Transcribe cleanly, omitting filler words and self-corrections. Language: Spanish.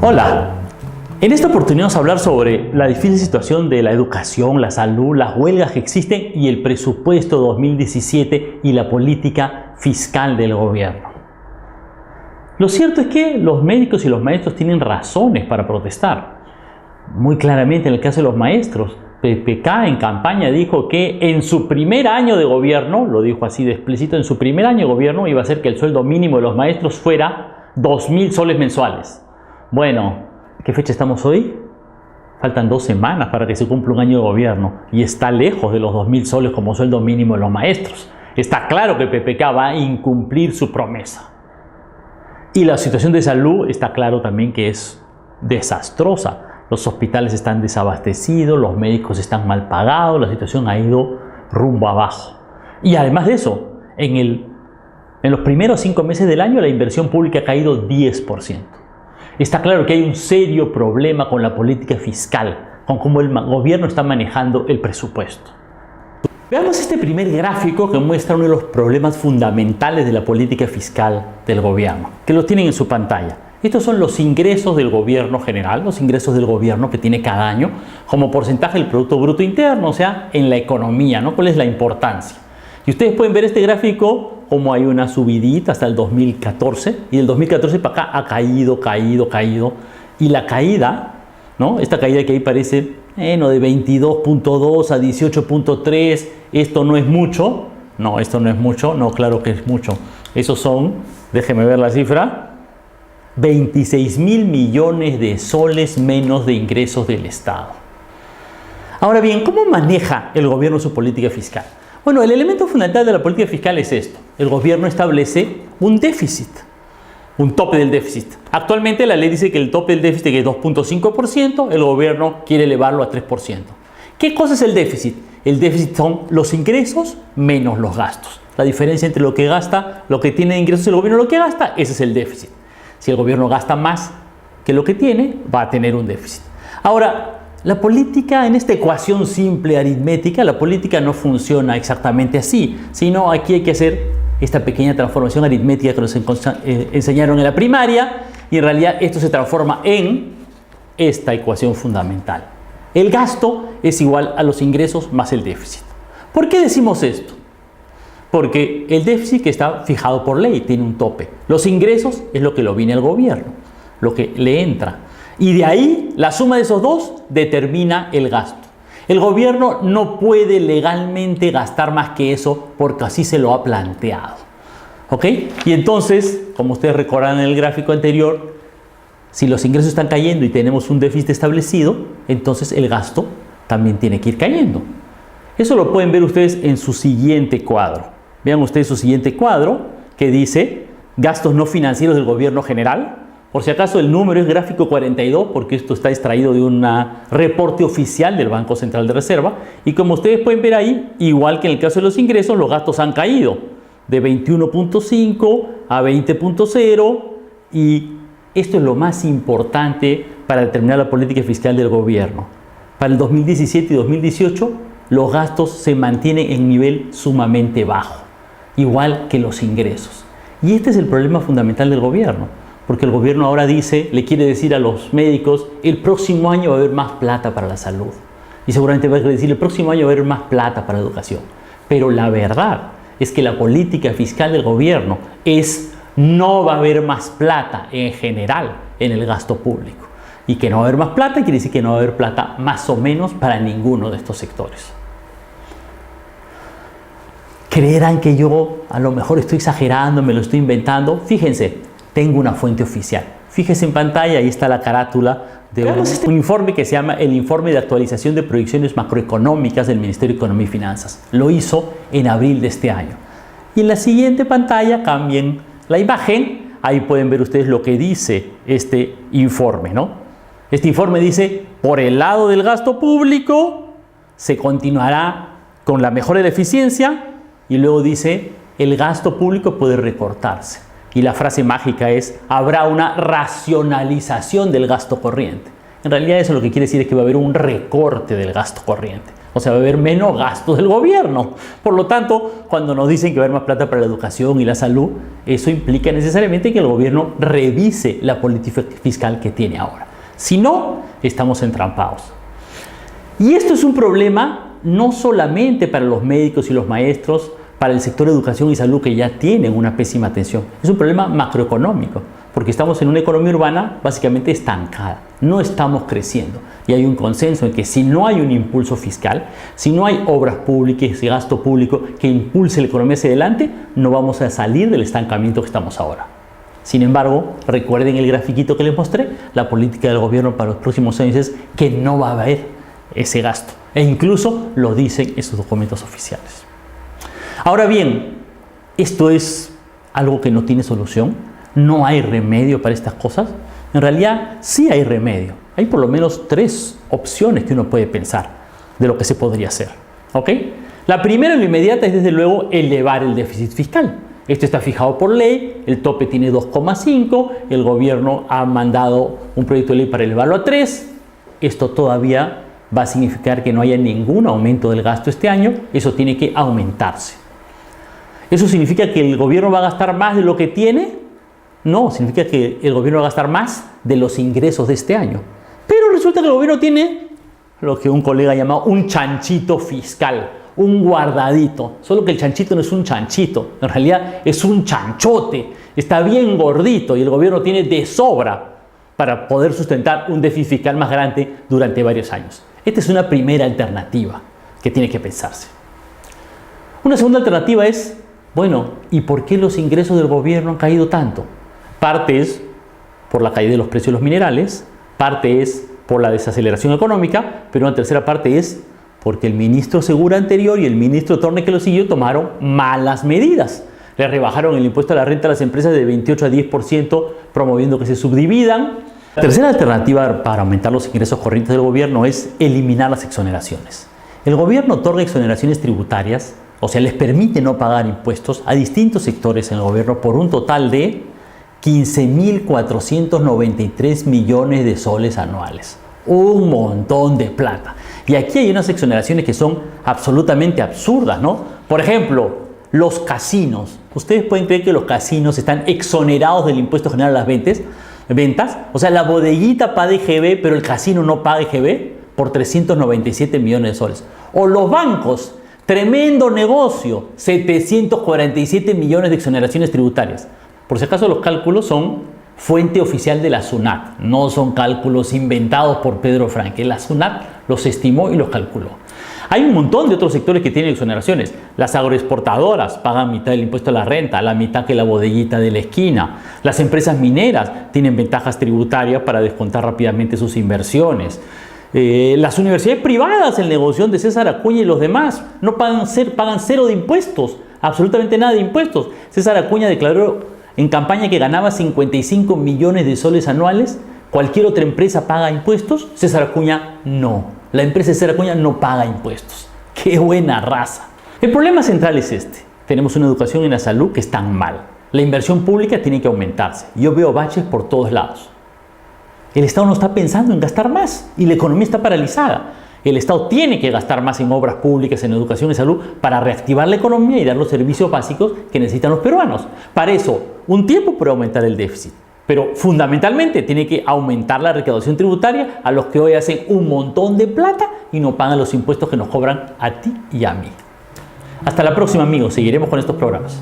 Hola, en esta oportunidad vamos a hablar sobre la difícil situación de la educación, la salud, las huelgas que existen y el presupuesto 2017 y la política fiscal del gobierno. Lo cierto es que los médicos y los maestros tienen razones para protestar. Muy claramente en el caso de los maestros, PPK en campaña dijo que en su primer año de gobierno, lo dijo así de explícito, en su primer año de gobierno iba a ser que el sueldo mínimo de los maestros fuera 2.000 soles mensuales. Bueno, ¿qué fecha estamos hoy? Faltan 2 semanas para que se cumpla un año de gobierno y está lejos de los 2.000 soles como sueldo mínimo de los maestros. Está claro que PPK va a incumplir su promesa. Y la situación de salud está claro también que es desastrosa. Los hospitales están desabastecidos, los médicos están mal pagados, la situación ha ido rumbo abajo. Y además de eso, en los primeros 5 meses del año la inversión pública ha caído 10%. Está claro que hay un serio problema con la política fiscal, con cómo el gobierno está manejando el presupuesto. Veamos este primer gráfico que muestra uno de los problemas fundamentales de la política fiscal del gobierno, que lo tienen en su pantalla. Estos son los ingresos del gobierno general, los ingresos del gobierno que tiene cada año como porcentaje del Producto Bruto Interno, o sea, en la economía, ¿no? ¿Cuál es la importancia? Y ustedes pueden ver este gráfico como hay una subidita hasta el 2014 y del 2014 para acá ha caído y la caída, ¿no? Esta caída que ahí parece de 22.2 a 18.3, esto no es mucho, no, esto no es mucho, no, claro que es mucho, esos son, déjeme ver la cifra, 26.000 millones de soles menos de ingresos del Estado. Ahora bien, ¿cómo maneja el gobierno su política fiscal? Bueno, el elemento fundamental de la política fiscal es esto. El gobierno establece un déficit, un tope del déficit. Actualmente la ley dice que el tope del déficit es 2.5%, el gobierno quiere elevarlo a 3%. ¿Qué cosa es el déficit? El déficit son los ingresos menos los gastos. La diferencia entre lo que gasta, lo que tiene de ingresos y el gobierno lo que gasta, ese es el déficit. Si el gobierno gasta más que lo que tiene, va a tener un déficit. Ahora, la política, en esta ecuación simple aritmética, la política no funciona exactamente así, sino aquí hay que hacer esta pequeña transformación aritmética que nos enseñaron en la primaria y en realidad esto se transforma en esta ecuación fundamental. El gasto es igual a los ingresos más el déficit. ¿Por qué decimos esto? Porque el déficit que está fijado por ley tiene un tope. Los ingresos es lo que lo viene al gobierno, lo que le entra. Y de ahí, la suma de esos dos determina el gasto. El gobierno no puede legalmente gastar más que eso porque así se lo ha planteado. ¿Ok? Y entonces, como ustedes recordarán en el gráfico anterior, si los ingresos están cayendo y tenemos un déficit establecido, entonces el gasto también tiene que ir cayendo. Eso lo pueden ver ustedes en su siguiente cuadro. Vean ustedes su siguiente cuadro que dice gastos no financieros del gobierno general. Por si acaso el número es gráfico 42 porque esto está extraído de un reporte oficial del Banco Central de Reserva y como ustedes pueden ver ahí, igual que en el caso de los ingresos, los gastos han caído de 21.5 a 20.0 y esto es lo más importante para determinar la política fiscal del gobierno. Para el 2017 y 2018 los gastos se mantienen en nivel sumamente bajo, igual que los ingresos. Y este es el problema fundamental del gobierno. Porque el gobierno ahora le quiere decir a los médicos, el próximo año va a haber más plata para la salud. Y seguramente va a decir, el próximo año va a haber más plata para la educación. Pero la verdad es que la política fiscal del gobierno no va a haber más plata en general en el gasto público. Y que no va a haber más plata quiere decir que no va a haber plata más o menos para ninguno de estos sectores. ¿Creerán que yo a lo mejor estoy exagerando, me lo estoy inventando? Fíjense. Tengo una fuente oficial. Fíjese en pantalla, ahí está la carátula de un informe que se llama el Informe de Actualización de Proyecciones Macroeconómicas del Ministerio de Economía y Finanzas. Lo hizo en abril de este año. Y en la siguiente pantalla cambien la imagen. Ahí pueden ver ustedes lo que dice este informe, ¿no? Este informe dice, por el lado del gasto público, se continuará con la mejora de la eficiencia y luego dice, el gasto público puede recortarse. Y la frase mágica es, habrá una racionalización del gasto corriente. En realidad eso lo que quiere decir es que va a haber un recorte del gasto corriente. O sea, va a haber menos gasto del gobierno. Por lo tanto, cuando nos dicen que va a haber más plata para la educación y la salud, eso implica necesariamente que el gobierno revise la política fiscal que tiene ahora. Si no, estamos entrampados. Y esto es un problema no solamente para los médicos y los maestros, para el sector de educación y salud que ya tienen una pésima atención. Es un problema macroeconómico, porque estamos en una economía urbana básicamente estancada. No estamos creciendo. Y hay un consenso en que si no hay un impulso fiscal, si no hay obras públicas y gasto público que impulse la economía hacia adelante, no vamos a salir del estancamiento que estamos ahora. Sin embargo, recuerden el grafiquito que les mostré, la política del gobierno para los próximos años es que no va a haber ese gasto. E incluso lo dicen esos documentos oficiales. Ahora bien, esto es algo que no tiene solución. No hay remedio para estas cosas. En realidad sí hay remedio. Hay por lo menos 3 opciones que uno puede pensar de lo que se podría hacer. ¿Ok? La primera y la inmediata es desde luego elevar el déficit fiscal. Esto está fijado por ley, el tope tiene 2,5, el gobierno ha mandado un proyecto de ley para elevarlo a 3. Esto todavía va a significar que no haya ningún aumento del gasto este año. Eso tiene que aumentarse. ¿Eso significa que el gobierno va a gastar más de lo que tiene? No, significa que el gobierno va a gastar más de los ingresos de este año. Pero resulta que el gobierno tiene lo que un colega llama un chanchito fiscal, un guardadito. Solo que el chanchito no es un chanchito, en realidad es un chanchote. Está bien gordito y el gobierno tiene de sobra para poder sustentar un déficit fiscal más grande durante varios años. Esta es una primera alternativa que tiene que pensarse. Una segunda alternativa es, bueno, ¿y por qué los ingresos del gobierno han caído tanto? Parte es por la caída de los precios de los minerales, parte es por la desaceleración económica, pero una tercera parte es porque el ministro Segura anterior y el ministro Torne que lo siguió tomaron malas medidas. Le rebajaron el impuesto a la renta a las empresas de 28 a 10%, promoviendo que se subdividan. La tercera alternativa para aumentar los ingresos corrientes del gobierno es eliminar las exoneraciones. El gobierno otorga exoneraciones tributarias, o sea, les permite no pagar impuestos a distintos sectores en el gobierno por un total de 15.493 millones de soles anuales. Un montón de plata. Y aquí hay unas exoneraciones que son absolutamente absurdas, ¿no? Por ejemplo, los casinos. ¿Ustedes pueden creer que los casinos están exonerados del impuesto general a las ventas? O sea, la bodeguita paga IGB, pero el casino no paga IGB por 397 millones de soles. O los bancos, tremendo negocio, 747 millones de exoneraciones tributarias. Por si acaso los cálculos son fuente oficial de la SUNAT, no son cálculos inventados por Pedro Franque. La SUNAT los estimó y los calculó. Hay un montón de otros sectores que tienen exoneraciones. Las agroexportadoras pagan mitad del impuesto a la renta, la mitad que la bodeguita de la esquina. Las empresas mineras tienen ventajas tributarias para descontar rápidamente sus inversiones. Las universidades privadas, el negocio de César Acuña y los demás, no pagan cero de impuestos, absolutamente nada de impuestos. César Acuña declaró en campaña que ganaba 55 millones de soles anuales. Cualquier otra empresa paga impuestos, César Acuña no. La empresa de César Acuña no paga impuestos. ¡Qué buena raza! El problema central es este. Tenemos una educación y una salud que están mal. La inversión pública tiene que aumentarse. Yo veo baches por todos lados. El Estado no está pensando en gastar más y la economía está paralizada. El Estado tiene que gastar más en obras públicas, en educación y salud para reactivar la economía y dar los servicios básicos que necesitan los peruanos. Para eso, un tiempo puede aumentar el déficit, pero fundamentalmente tiene que aumentar la recaudación tributaria a los que hoy hacen un montón de plata y no pagan los impuestos que nos cobran a ti y a mí. Hasta la próxima, amigos. Seguiremos con estos programas.